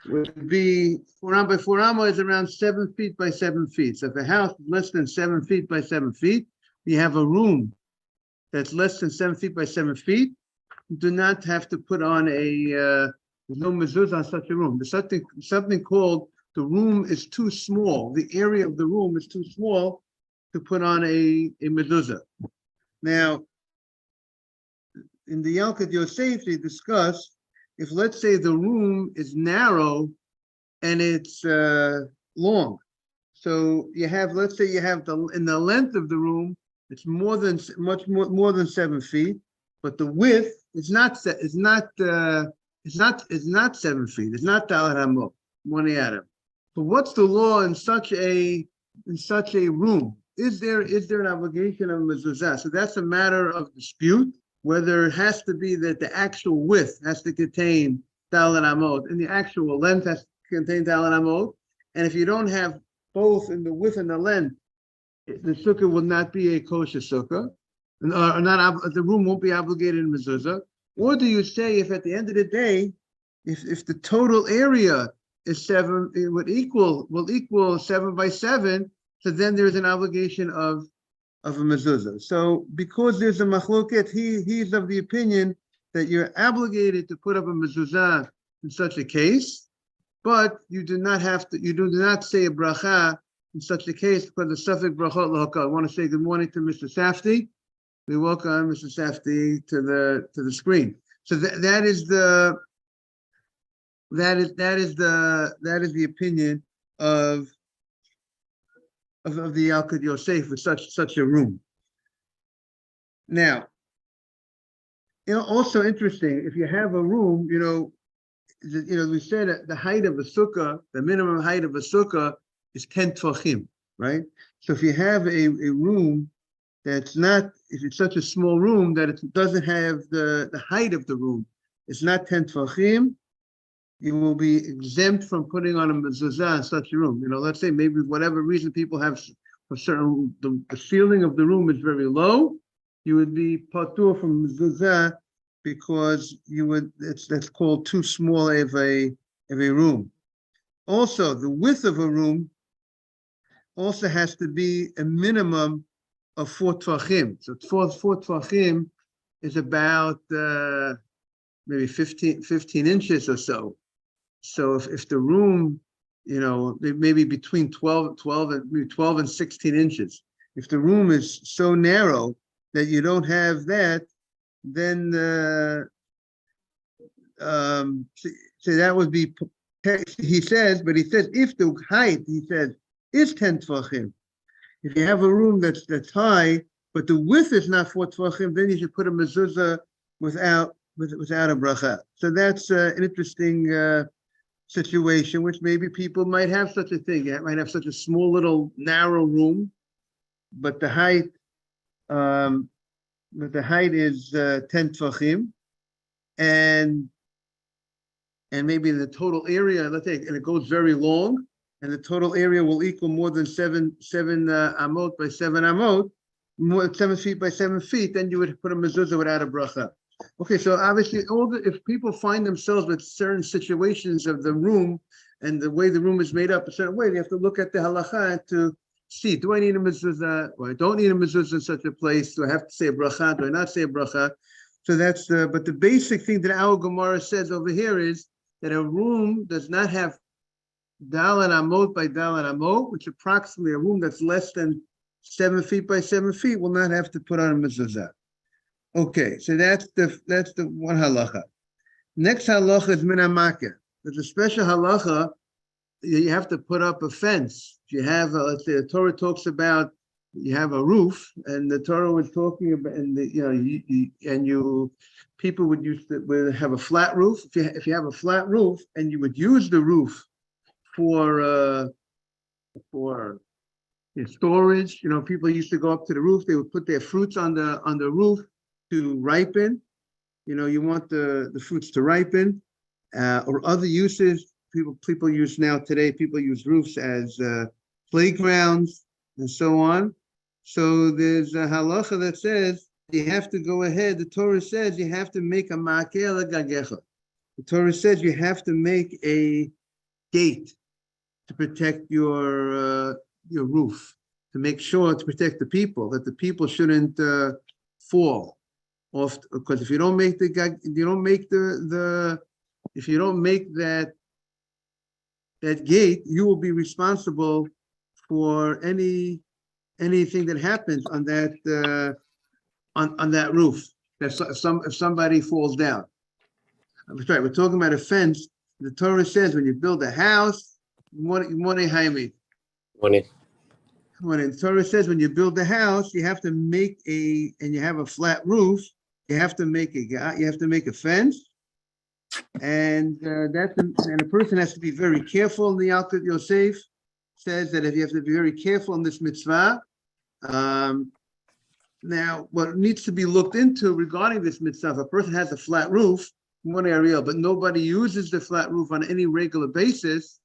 would be 4 by 4 is around 7 feet by 7 feet. So if a house is less than 7 feet by 7 feet, you have a room that's less than 7 feet by 7 feet, you do not have to put on no mezuzah on such a room. There's something called the room is too small. The area of the room is too small to put on a mezuzah. Now, in the Yalkut Yosef, they discuss if, let's say, the room is narrow and it's long. So you have, let's say, you have in the length of the room, it's much more than 7 feet, but the width is not 7 feet. It's not Talat Hamot, Moni Adam. So what's the law in such a room? Is there an obligation of mezuzah? So that's a matter of dispute, whether it has to be that the actual width has to contain Talat Hamot and the actual length has to contain Talat Hamot. And if you don't have both in the width and the length, the sukkah will not be a kosher sukkah, the room won't be obligated in mezuzah. Or do you say if at the end of the day, if the total area is 7, it will equal 7 by 7, so then there's an obligation of a mezuzah. So because there's a machloket, he's of the opinion that you're obligated to put up a mezuzah in such a case, but you do not say a bracha in such a case because the suffix brachot l'hakal. I want to say good morning to Mr. Safdie. We welcome Mr. Safdie to the screen. So that is the opinion of the Yalkut Yosef with such a room. Now, also interesting, if you have a room, we said that the height of a sukkah, the minimum height of a sukkah is 10 tvachim, right? So if you have a room if it's such a small room that it doesn't have the height of the room, it's not 10 tvachim, you will be exempt from putting on a mezuzah in such a room. Let's say maybe whatever reason people have the ceiling of the room is very low, you would be patur from mezuzah because that's called too small of a room. Also, the width of a room also has to be a minimum of 4 tvachim. So 4 tvachim is about maybe 15 inches or so. So if the room, maybe between 12 and 16 inches. If the room is so narrow that you don't have that, then so that would be, he says if the height, is 10 tvachim. If you have a room that's high, but the width is not 4 tvachim, then you should put a mezuzah without a bracha. So that's an interesting situation, which maybe people might have such a thing. You might have such a small little narrow room, but the height is 10 tvachim, and maybe the total area, let's say, and it goes very long, and the total area will equal more than 7 amot by 7 amot, more 7 feet by 7 feet, then you would put a mezuzah without a bracha. Okay, so obviously, if people find themselves with certain situations of the room and the way the room is made up a certain way, they have to look at the halacha to see, do I need a mezuzah or I don't need a mezuzah in such a place? Do I have to say a bracha? Do I not say a bracha? So that's but the basic thing that our Gemara says over here is that a room does not have dalan amot by dalan amot, which approximately a room that's less than 7 feet by 7 feet will not have to put on a mezuzah. Okay, so that's the one halacha. Next halacha is min hamakeh. There's a special halacha. You have to put up a fence. If you have, let's say, the Torah talks about you have a roof, and the Torah was talking about, people would have a flat roof. If you have a flat roof, and you would use the roof for storage. People used to go up to the roof. They would put their fruits on the roof to ripen. You want the fruits to ripen, or other uses. People use roofs as playgrounds and so on. So there's a halacha that says you have to go ahead. The Torah says you have to make a ma'akeh l'gagecha. The Torah says you have to make a gate to protect your roof, to make sure to protect the people, that the people shouldn't fall off. Because if you don't make if you don't make that gate, you will be responsible for anything that happens on that on that roof. If somebody falls down. That's right. We're talking about a fence. The Torah says when you build a house, money. The Torah says when you build a house, you have to make and you have a flat roof. You have to make a fence, and and a person has to be very careful. In the Yalkut Yosef says that if you have to be very careful in this mitzvah. Now, what needs to be looked into regarding this mitzvah, if a person has a flat roof in one area, but nobody uses the flat roof on any regular basis,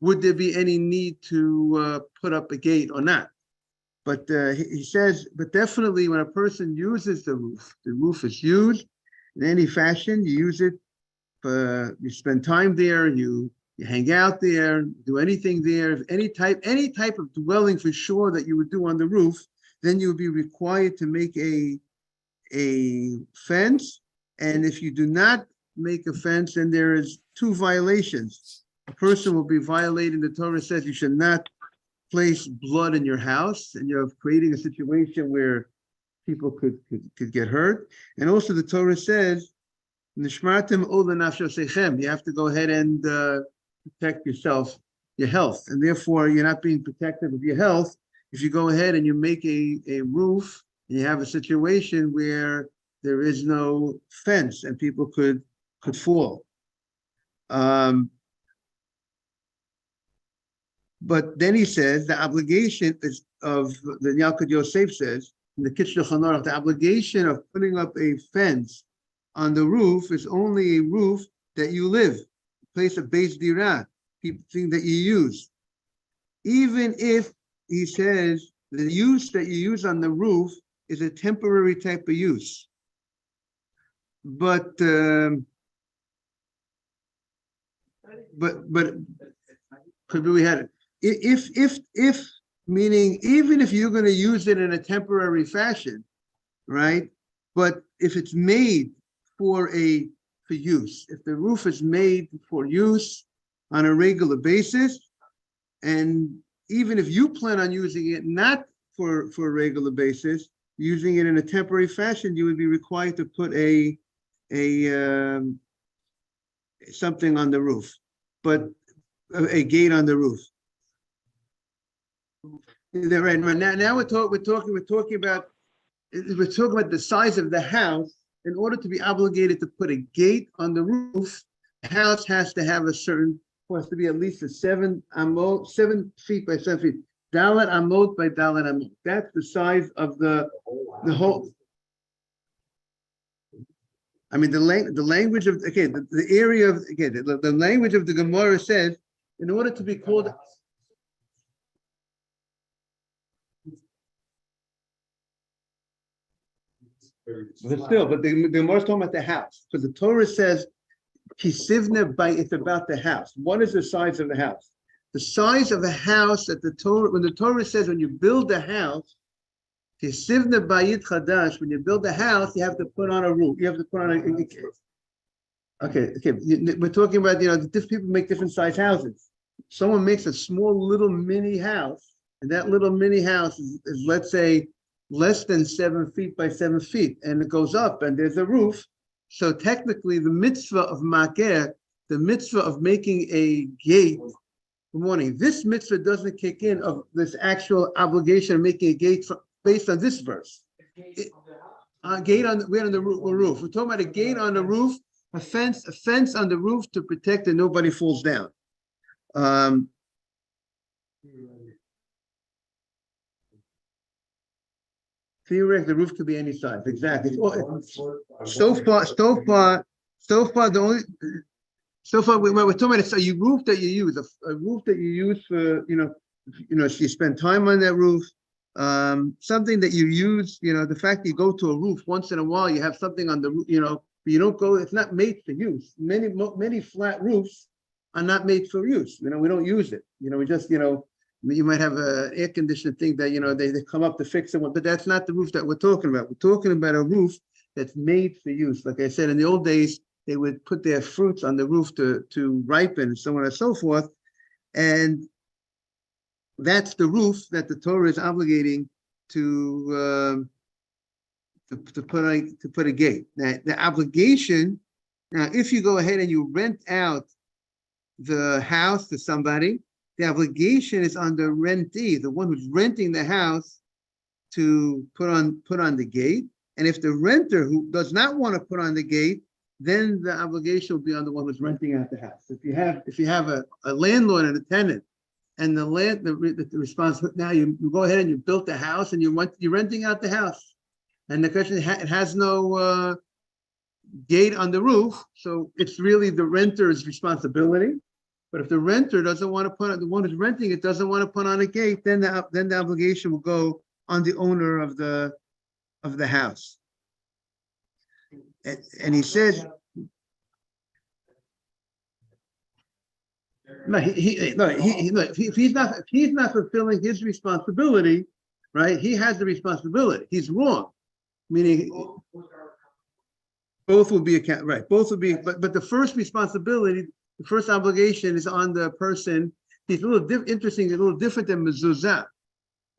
would there be any need to put up a gate or not? But he says, but definitely when a person uses the roof is used in any fashion. You use it, you spend time there, you hang out there, do anything there, if any type of dwelling for sure that you would do on the roof, then you would be required to make a fence. And if you do not make a fence, then there is 2 violations. A person will be violating, the Torah says you should not place blood in your house, and you're creating a situation where people could get hurt. And also the Torah says, Nishmartem ola nafshosechem, you have to go ahead and protect yourself, your health, and therefore you're not being protective of your health if you go ahead and you make a roof and you have a situation where there is no fence and people could fall. But then he says the obligation is of the Yalkut Yosef says in the Kitzur Chanor, the obligation of putting up a fence on the roof is only a roof that you live, place of Beis Dirah, thing that you use. Even if he says the use that you use on the roof is a temporary type of use. But could we had it? If meaning even if you're going to use it in a temporary fashion, right? But if it's made for use, if the roof is made for use on a regular basis, and even if you plan on using it not for a regular basis, using it in a temporary fashion, you would be required to put something on the roof, but a gate on the roof. Right now we're talking about the size of the house. In order to be obligated to put a gate on the roof, the house has to have has to be at least a 7 feet by 7 feet. Dalet amot by dalet amot. That's the size of the whole. I mean, the language of the area of the language of the Gemara says, in order to be called. But the Gemara is talking about the house. So the Torah says, "Kisivna by." It's about the house. What is the size of the house? The size of the house that when the Torah says when you build a house, Kisivna bayit chadash. When you build a house, you have to put on a roof. You have to put on Okay. We're talking about different people make different size houses. Someone makes a small little mini house, and that little mini house is let's say less than 7 feet by 7 feet, and it goes up and there's a roof. So technically the mitzvah of makeh, the mitzvah of making a gate, good morning, this mitzvah doesn't kick in of this actual obligation of making a gate based on this verse. A gate on the roof. We're talking about a gate on the roof, a fence on the roof to protect that nobody falls down. Theoretically, the roof could be any size. Exactly. So far, we're talking about it's a roof that you use, a roof that you use for, if you spend time on that roof, something that you use, the fact that you go to a roof once in a while, you have something on the roof, but you don't go, it's not made for use. Many flat roofs are not made for use. We don't use it. We just, you might have an air conditioning thing that, they come up to fix it, but that's not the roof that we're talking about. We're talking about a roof that's made for use. Like I said, in the old days, they would put their fruits on the roof to ripen and so on and so forth. And that's the roof that the Torah is obligating to put a gate. Now, the obligation, now, if you go ahead and you rent out the house to somebody, the obligation is on the rentee, the one who's renting the house, to put on the gate. And if the renter who does not want to put on the gate, then the obligation will be on the one who's renting out the house. If you have a landlord and a tenant, and the response, now you go ahead and you built the house and you're renting out the house, and the question, it has no gate on the roof, so it's really the renter's responsibility. But if the renter doesn't want to put on, the one who's renting it doesn't want to put on a gate, then the obligation will go on the owner of the house. And he says, if he's not fulfilling his responsibility, right? He has the responsibility. He's wrong, meaning both will be account, right? Both will be, but the first responsibility, the first obligation is on the person. He's a little interesting, a little different than mezuzah.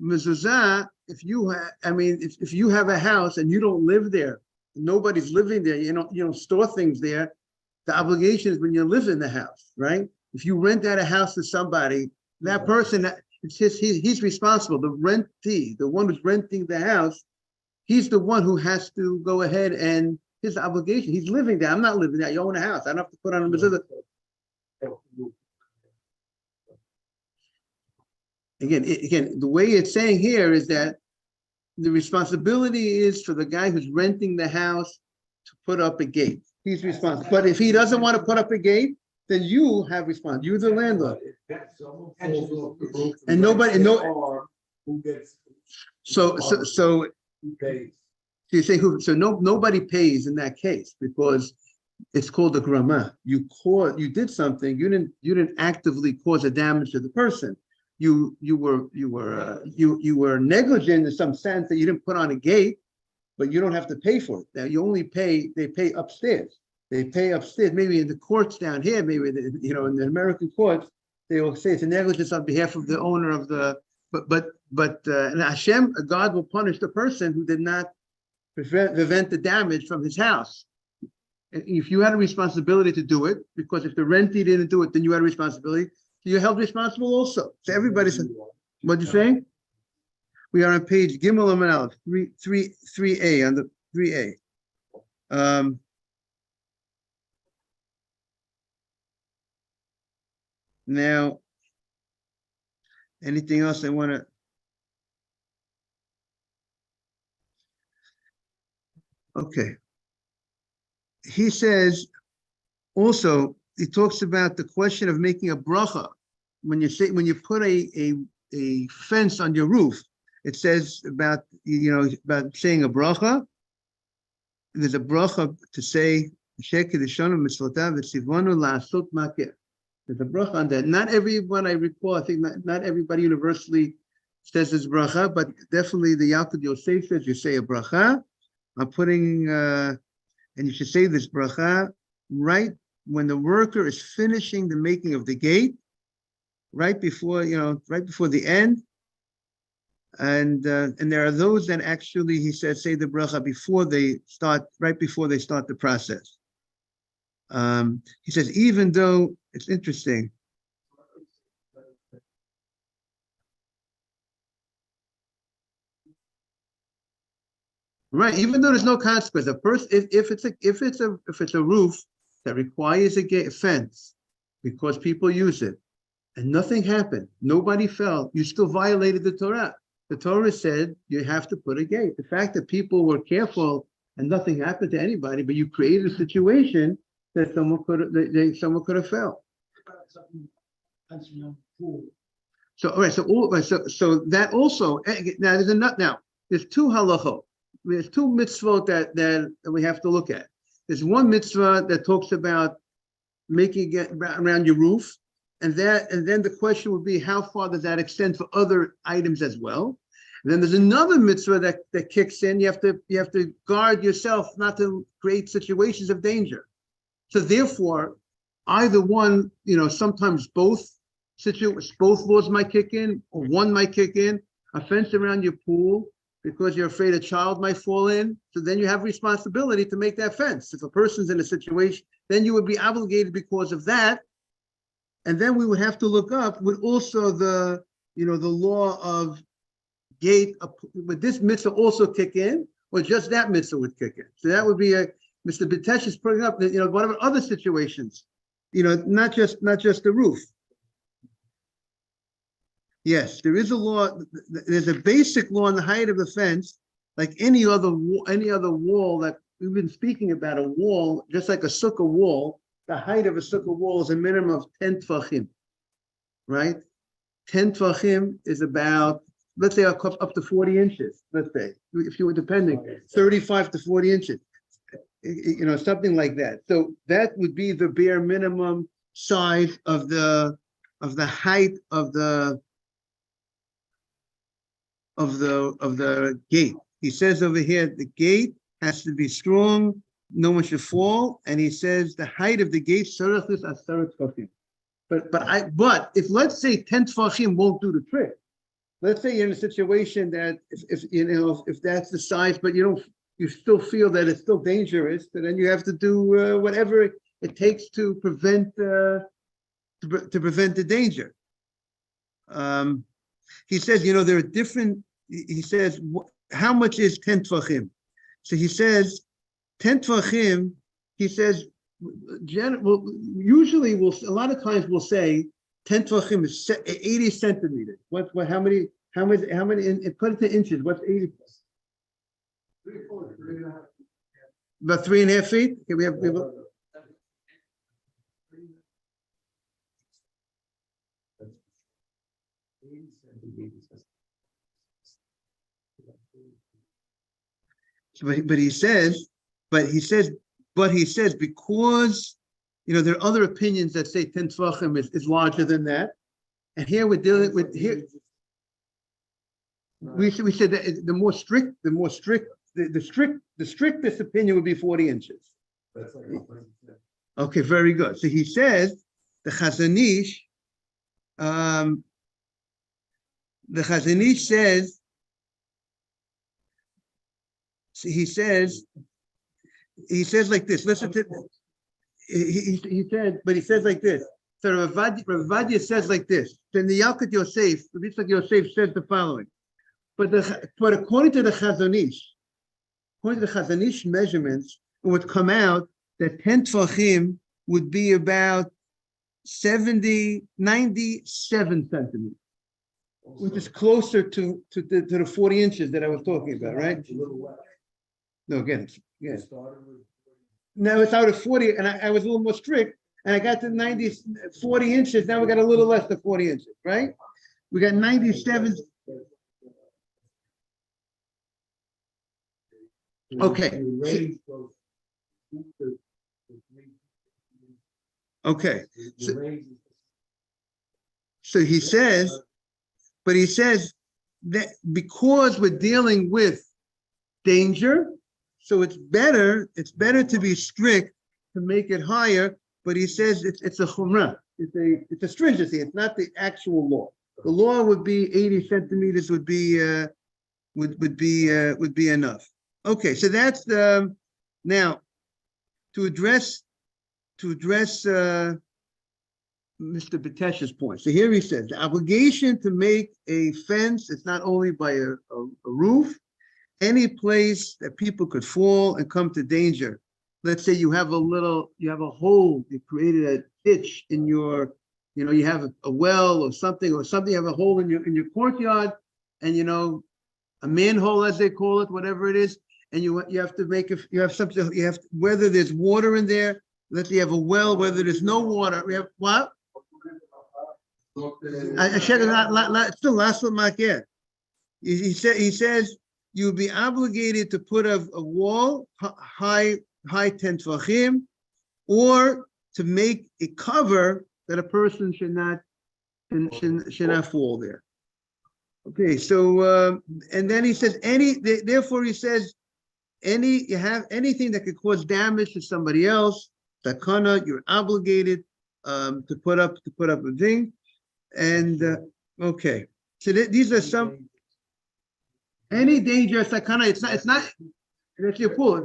Mezuzah, if you have a house and you don't live there, nobody's living there, you don't store things there, the obligation is when you live in the house, right? If you rent out a house to somebody, that person, he's responsible. The rentee, the one who's renting the house, he's the one who has to go ahead, and his obligation, he's living there. I'm not living there. You own a house. I don't have to put on a mezuzah. Again, the way it's saying here is that the responsibility is for the guy who's renting the house to put up a gate. He's responsible. But if he doesn't want to put up a gate, then you have responsibility. You're the landlord. And nobody, so you say who? So nobody pays in that case, because it's called a grama. You did something. You didn't actively cause a damage to the person. You were negligent in some sense that you didn't put on a gate, but you don't have to pay for it. Now you only pay. They pay upstairs. They pay upstairs. Maybe in the courts down here, maybe in the American courts, they will say it's a negligence on behalf of the owner of the. But and Hashem, God will punish the person who did not prevent the damage from his house. If you had a responsibility to do it, because if the rentee didn't do it, then you had a responsibility. So you're held responsible also. So everybody said, what'd you say? We are on page Gimel Amud Aleph, 3A, on the 3A. Now, anything else I want to? Okay. He says, also, he talks about the question of making a bracha. When you put a fence on your roof, it says about saying a bracha. There's a bracha to say, there's a bracha on that. Not everyone, I recall, I think not everybody universally says this bracha, but definitely the Yalkut Yosef says you say a bracha. I'm putting, and you should say this bracha right when the worker is finishing the making of the gate, right before the end. And there are those that actually, he says, say the bracha right before they start the process. He says, even though it's interesting. Right, even though there's no consequence, if it's a roof that requires a fence because people use it and nothing happened, nobody fell, you still violated the Torah. The Torah said you have to put a gate. The fact that people were careful and nothing happened to anybody, but you created a situation that someone could have fell. So all right, so that also now there's two halachot. There's two mitzvot that we have to look at. There's one mitzvah that talks about making it around your roof. And then the question would be, how far does that extend for other items as well? And then there's another mitzvah that kicks in. You have to guard yourself not to create situations of danger. So therefore, either one, sometimes both laws might kick in, or one might kick in. A fence around your pool because you're afraid a child might fall in. So then you have responsibility to make that fence. If a person's in a situation, then you would be obligated because of that. And then we would have to look up would also the law of gate, would this mitzvah also kick in, or just that mitzvah would kick in? So that would be Mr. Bitesh is putting up, what about other situations? Not just the roof. Yes, there is a law. There's a basic law on the height of the fence, like any other wall that we've been speaking about. A wall, just like a sukkah wall, the height of a sukkah wall is a minimum of 10 tfachim, right? 10 tfachim is about, let's say, up to 40 inches. Let's say, if you were depending, 35 to 40 inches, something like that. So that would be the bare minimum size of the height of the gate. He says over here, the gate has to be strong, no one should fall, and he says the height of the gate, but if let's say 10 tfachim won't do the trick, let's say you're in a situation that if that's the size, but you still feel that it's still dangerous, then you have to do whatever it takes to prevent the danger. He says, there are different. He says, how much is 10 tfachim? So he says, 10 tfachim. He says, usually a lot of times we'll say 10 tfachim is 80 centimeters. How many? Put it to inches. What's 80? About 3.5 feet. Okay, we have. But he says because there are other opinions that say 10 tefachim is larger than that, and here we're dealing with here. We said that the strictest opinion would be 40 inches. Okay, very good. So he says the Chazon Ish says. So he says like this. Listen to he said, but he says like this. So Rav Vadia says like this. Then the Yalkut Yosef, Yitzchak Yosef says the following. But according to the Chazon Ish measurements, it would come out that 10 tfachim would be about 97 centimeters, which is closer to the 40 inches that I was talking about, right? No, again. Now it's out of 40, and I was a little more strict, and I got to 40 inches. Now we got a little less than 40 inches, right? We got 97. Okay. Okay. So he says, but he says that because we're dealing with danger, so it's better to be strict to make it higher. But he says it's a chumrah, it's a stringency. It's not the actual law. The law would be 80 centimeters would be enough. Okay, so that's now to address Mr. Bitesh's point. So here he says the obligation to make a fence is not only by a roof, any place that people could fall and come to danger. Let's say you have a hole, you created a ditch in your, you have a well or something, you have a hole in your courtyard, and a manhole as they call it, whatever it is, and you have to make whether there's water in there. Let's say you have a well, whether there's no water. We have what? Still last one, Mark. Yeah. He says you would be obligated to put a wall high 10 tefachim, or to make a cover that a person should not fall there. Okay, so and then he says therefore he says you have anything that could cause damage to somebody else, takana, you're obligated to put up a thing. And okay, so these are some any danger sakana. It's not that's your pool.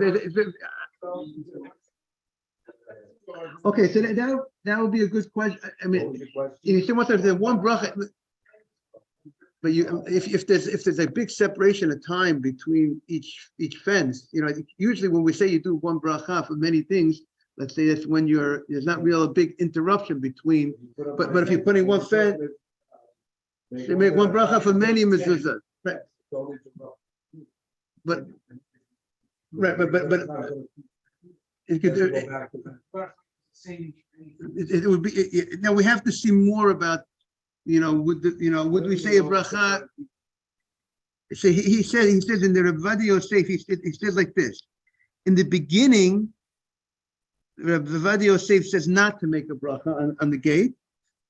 Okay, so that would be a good question. I mean, you see, if there's one bracha, but if there's a big separation of time between each fence, usually when we say you do one bracha for many things, let's say that's when there's not real a big interruption between. But if you're putting one fence, you make one bracha for many mezuzah, right? But it could it would be now we have to see more about would we say a bracha? So he says in the Rebbe Yosef he said like this in the beginning. Rebbe Yosef says not to make a bracha on the gate,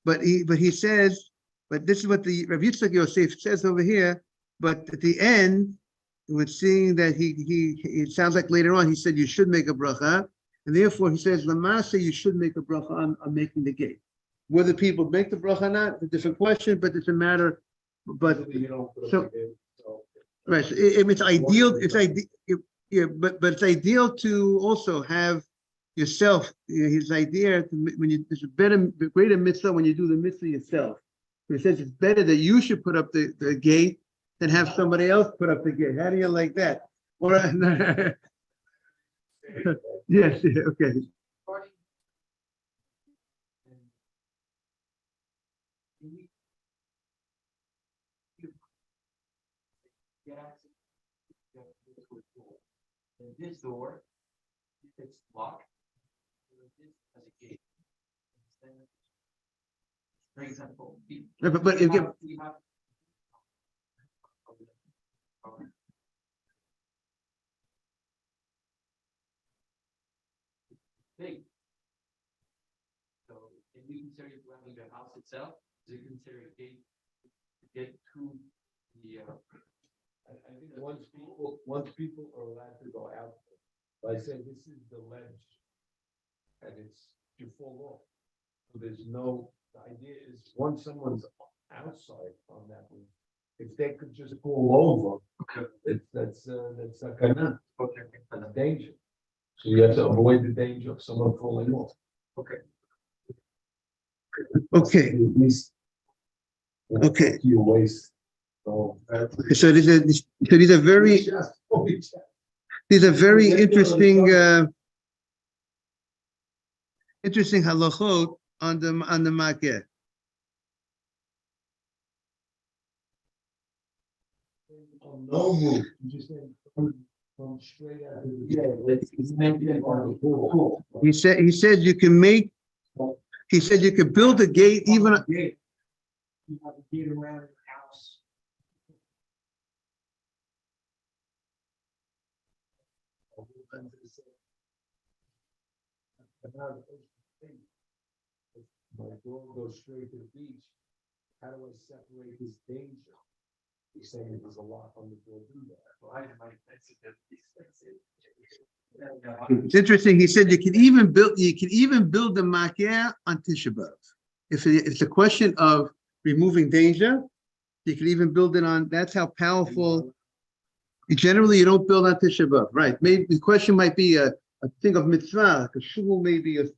but he says, but this is what the Rav Yitzchak Yosef says over here. But at the end, we're seeing that it sounds like later on he said you should make a bracha, and therefore he says Lamasa you should make a bracha on making the gate. Whether people make the bracha or not, it's a different question, but it's a matter. But so right, so it's ideal. It's ideal. But it's ideal to also have yourself. His idea there's a greater mitzvah when you do the mitzvah yourself. So he says it's better that you should put up the gate than have somebody else put up the gate. How do you like that? Or yes, okay. This door, it's locked. This has a gate. For example, but if you big. So if you consider running the house itself, you consider a gate to get to the I think once people are allowed to go out, I say this is the ledge, and you fall off. So the idea is once someone's outside on that roof, if they could just fall over, that's kind of danger. So you have to avoid the danger of someone falling off. okay. At least. Okay. You waste. So these are very interesting interesting halachot on the makeh. No move. You just from straight out. He said you can make. He said you could build a gate even. You have a gate around the house. My dog goes straight to the beach. How do I separate this danger? He's saying there's a lock on the door. Do that. It's interesting. He said you can even build the makeh on Tisha B'Av. If it's a question of removing danger, you can even build it on. That's how powerful. Generally, you don't build on Tisha B'Av, right? Maybe the question might be a thing of mitzvah, like a shul, maybe you have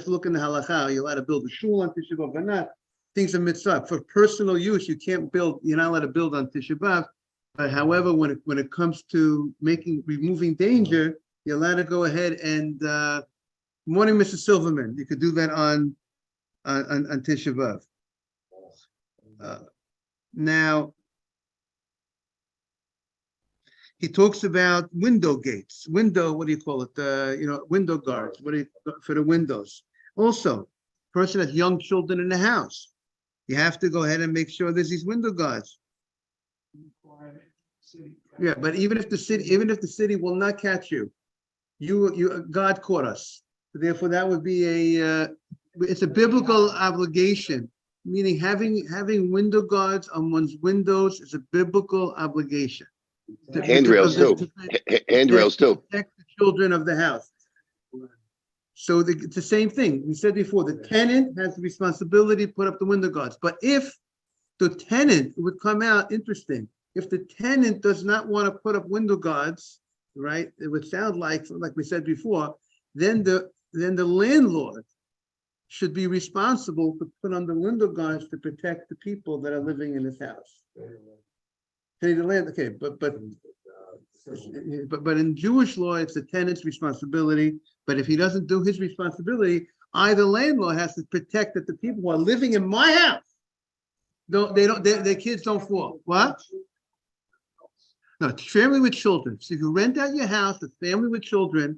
to look in the halakha. Are you allowed to build a shul on Tisha B'Av or not? Things of mitzvah for personal use. You're not allowed to build on Tisha B'Av. However, when it comes to removing danger, you're allowed to go ahead and. Morning, Mr. Silverman. You could do that on Tisha B'Av. Now, he talks about window gates. What do you call it? Window guards. For the windows? Also, person has young children in the house. You have to go ahead and make sure there's these window guards. Yeah, but even if the city will not catch you, God caught us. Therefore, that would be it's a biblical obligation, meaning having window guards on one's windows is a biblical obligation. Handrails too. Handrails too. Protect the children of the house. So it's the same thing. We said before, the tenant has the responsibility to put up the window guards. But if the tenant, it would come out interesting, if the tenant does not want to put up window guards, right, it would sound like we said before, then the landlord should be responsible to put on the window guards to protect the people that are living in his house. Pay the land, okay, but in Jewish law, it's the tenant's responsibility. But if he doesn't do his responsibility, I, the landlord, has to protect that the people who are living in my house their kids don't fall. What? No, it's family with children. So if you rent out your house, a family with children,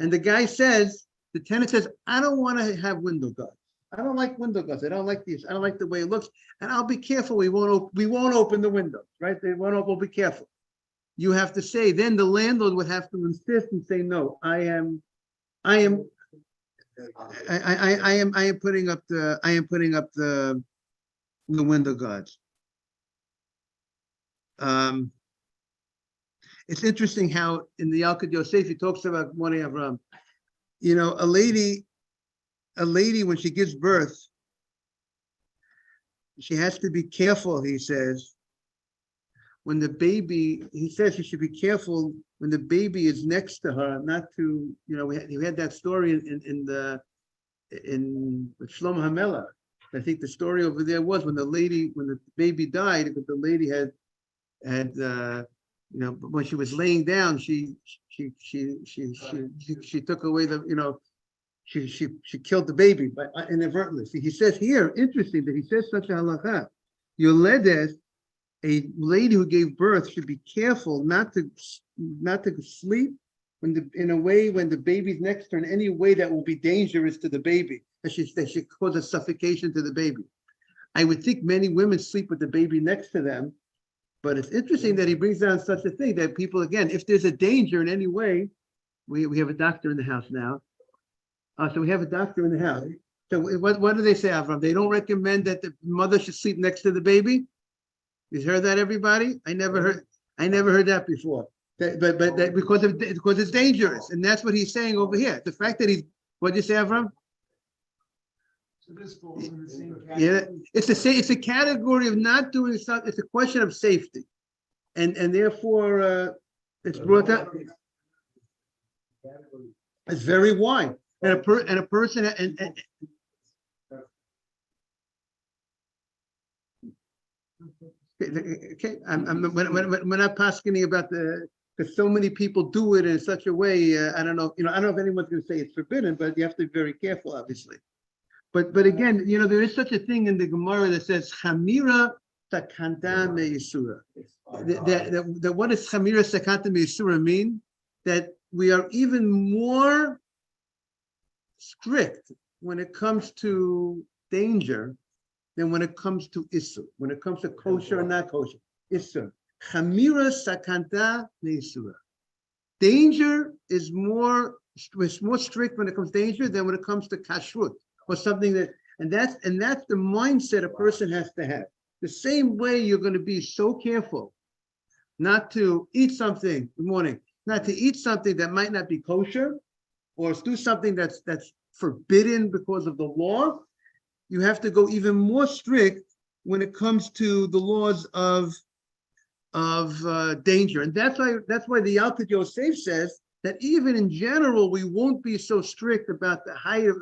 and the guy says, the tenant says, I don't want to have window guards. I don't like window guards. I don't like these. I don't like the way it looks. And I'll be careful. We won't open the windows, right? They won't open. We'll be careful. You have to say, then the landlord would have to insist and say, no, I am putting up the window guards. It's interesting how in the Yalkut Yosef he talks about Moni Avram. You know, a lady when she gives birth, she has to be careful, he says, when the baby, he says she should be careful when the baby is next to her, not to, you know, we had that story in Shlomo HaMelech. I think the story over there was when the baby died, because the lady had you know, when she was laying down, she took away the, you know, she killed the baby by inadvertently. See, he says here, interesting that he says such a halakha. Yoledes, a lady who gave birth, should be careful not to sleep in a way when the baby's next to her in any way that will be dangerous to the baby. That should cause a suffocation to the baby. I would think many women sleep with the baby next to them, but it's interesting that he brings down such a thing that people, again, if there's a danger in any way, we have a doctor in the house now. So we have a doctor in the house. So what do they say, Avram? They don't recommend that the mother should sleep next to the baby? You've heard that, everybody? I never heard that before. Because it's dangerous, and that's what he's saying over here. The fact that what'd you say, Avram? So this falls in the same category. Yeah, it's a category of not doing something. It's a question of safety, and therefore it's brought up. It's very wide, and a person okay. We're not pasking about because so many people do it in such a way. I don't know. I don't know if anyone's going to say it's forbidden, but you have to be very careful, obviously. But again, there is such a thing in the Gemara that says Chamira Sakanta Meisura. That what does Chamira Sakanta Meisura mean? That we are even more strict when it comes to danger than when it comes to Isur. When it comes to kosher or not kosher, Isur. Chamira Sakanta Meisura. Danger is more strict when it comes to danger than when it comes to kashrut. Or something that's the mindset a person has to have. The same way you're going to be so careful not to eat something, good morning, not to eat something that might not be kosher, or do something that's forbidden because of the law. You have to go even more strict when it comes to the laws of danger, and that's why the Yalkut Yosef says that even in general, we won't be so strict about the height of,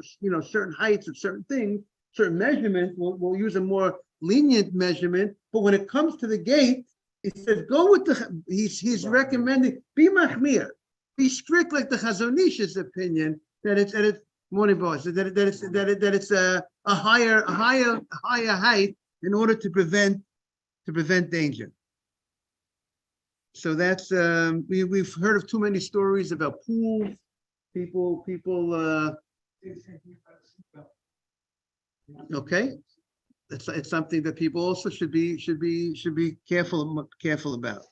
certain heights of certain things, certain measurements. We'll use a more lenient measurement. But when it comes to the gate, it says, go with he's recommending, be machmir, be strict like the Chazon Ish's opinion, that it's morning boss, that it's a higher height in order to prevent danger. So that's we've heard of too many stories about pools. People. Okay, it's something that people also should be careful about.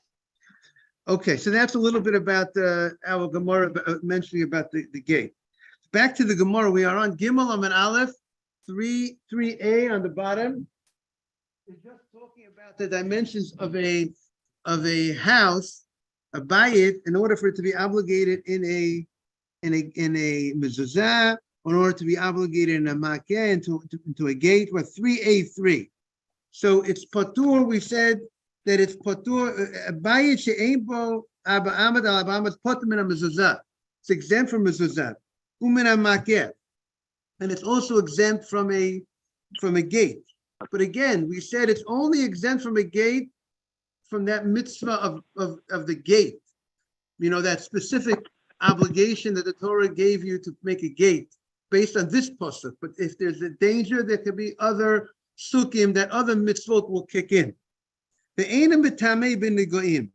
Okay, so that's a little bit about our Gemara mentioning about the gate. back to the Gemara. We are on Gimel Amud Aleph, 3a on the bottom. We're just talking about the dimensions of a house, a bayit, in order for it to be obligated in a mezuzah, in order to be obligated in a makeh, into a gate. We're 3a3. So it's patur. We said that it's patur. A bayit she'ein bo aba amad al aba amad patur min mezuzah. It's exempt from mezuzah. Umin makeh, and it's also exempt from a gate. But again, we said it's only exempt from a gate from that mitzvah of the gate. You know, that specific obligation that the Torah gave you to make a gate based on this pasuk. But if there's a danger, there could be other sukkim that other mitzvot will kick in. The einam b'tamei bin negoim.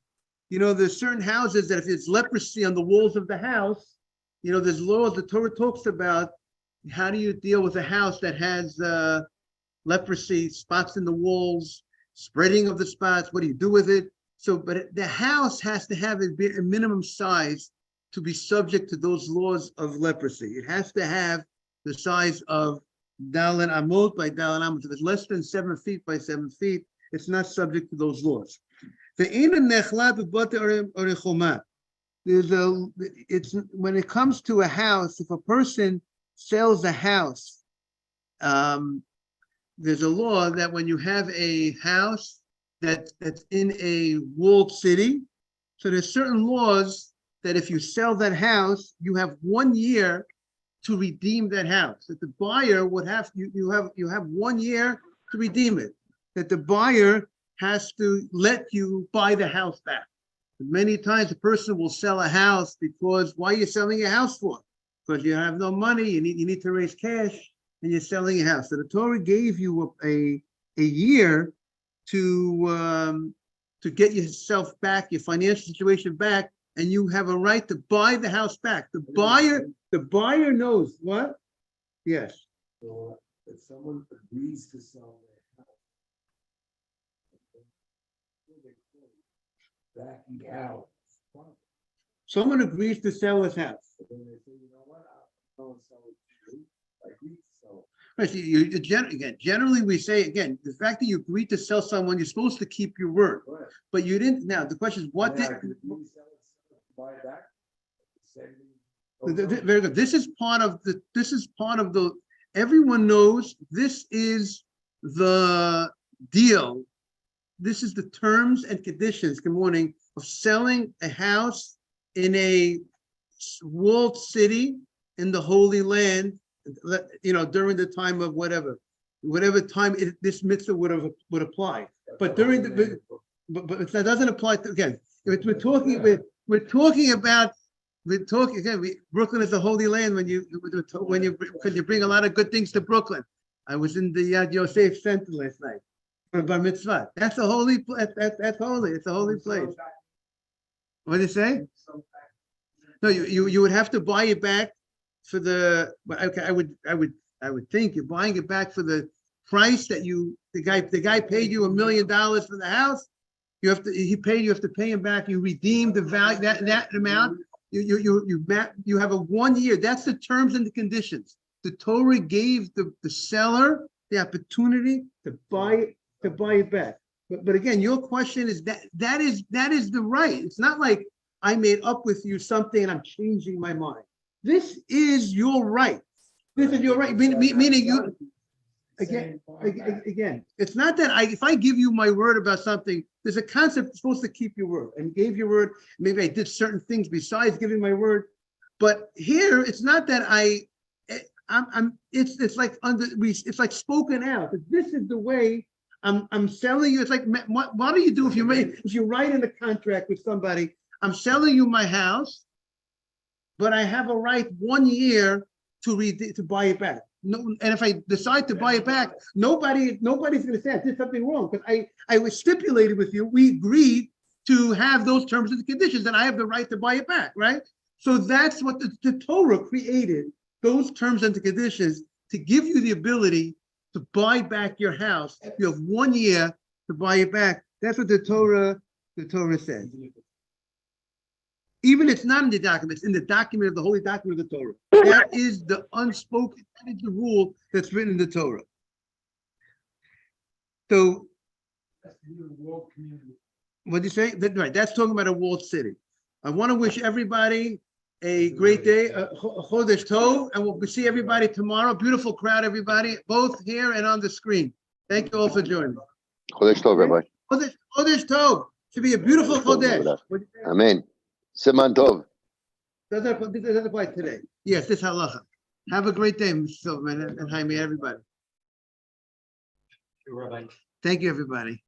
You know, there's certain houses that if it's leprosy on the walls of the house, you know, there's laws the Torah talks about. How do you deal with a house that has leprosy, spots in the walls, spreading of the spots? What do you do with it? So, but the house has to have a minimum size to be subject to those laws of leprosy. It has to have the size of Dalan Amot by Dalan Amot. If it's less than 7 feet by 7 feet, it's not subject to those laws. It's when it comes to a house, if a person sells a house, there's a law that when you have a house that's in a walled city, so there's certain laws that if you sell that house, you have 1 year to redeem that house. That the buyer would have you have 1 year to redeem it. That the buyer has to let you buy the house back. Many times a person will sell a house because why are you selling a house for? Because you have no money, you need to raise cash, and you're selling a house. So the Torah gave you a year to get yourself back, your financial situation back, and you have a right to buy the house back. The buyer knows what? Yes. So if someone agrees to sell their house, backing out. Someone agrees to sell his house. But then they say, you know what, I'll go and sell it to you. I agree to sell it. Right, so generally we say, again, the fact that you agreed to sell someone, you're supposed to keep your word. Right. But you didn't. Now, the question is, what Yeah, did... I could agree to sell it, buy it back. Very good. This is part of the, everyone knows this is the deal. This is the terms and conditions, good morning, of selling a house in a walled city in the Holy Land, you know, during the time of whatever time this mitzvah would apply. But during the, but that doesn't apply to, again, we're talking about Brooklyn is the Holy Land when you bring a lot of good things to Brooklyn. I was in the Yad Yosef Center last night for Bar Mitzvah. That's a holy place. That's holy. It's a holy place. What did you say? No, you would have to buy it back for the. Okay, I would think you're buying it back for the price that the guy paid you $1 million for the house. You have to pay him back. You redeem the value that amount. You have a 1 year. That's the terms and the conditions. The Torah gave the seller the opportunity to buy it back. But again, your question is that is the right. It's not like I made up with you something and I'm changing my mind. This is your right. This is your right. Meaning you. Again, it's not that if I give you my word about something, there's a concept you're supposed to keep your word, and gave your word. Maybe I did certain things besides giving my word, but here it's not that it's like it's like spoken out. This is the way I'm selling you. It's like what do you do if you write in a contract with somebody? I'm selling you my house, but I have a right 1 year to buy it back. No, and if I decide to buy it back, nobody's going to say I did something wrong, because I was stipulated with you. We agreed to have those terms and conditions, and I have the right to buy it back, right? So that's what the Torah created, those terms and conditions, to give you the ability to buy back your house. You have 1 year to buy it back. That's what the Torah says. Even it's not in the document, it's in the document of the holy document of the Torah. That is the unspoken, that is the rule that's written in the Torah. So, what do you say? Right, that's talking about a walled city. I want to wish everybody a great day, Chodesh Tov, and we'll see everybody tomorrow. Beautiful crowd, everybody, both here and on the screen. Thank you all for joining. Chodesh Tov, Rabbi. Chodesh Tov. Should be a beautiful Chodesh. Amen. Siman Tov. Doesn't apply today. Yes, this halacha. Have a great day, Mr. Silverman and Jaime, everybody. Rabbi. Thank you, everybody.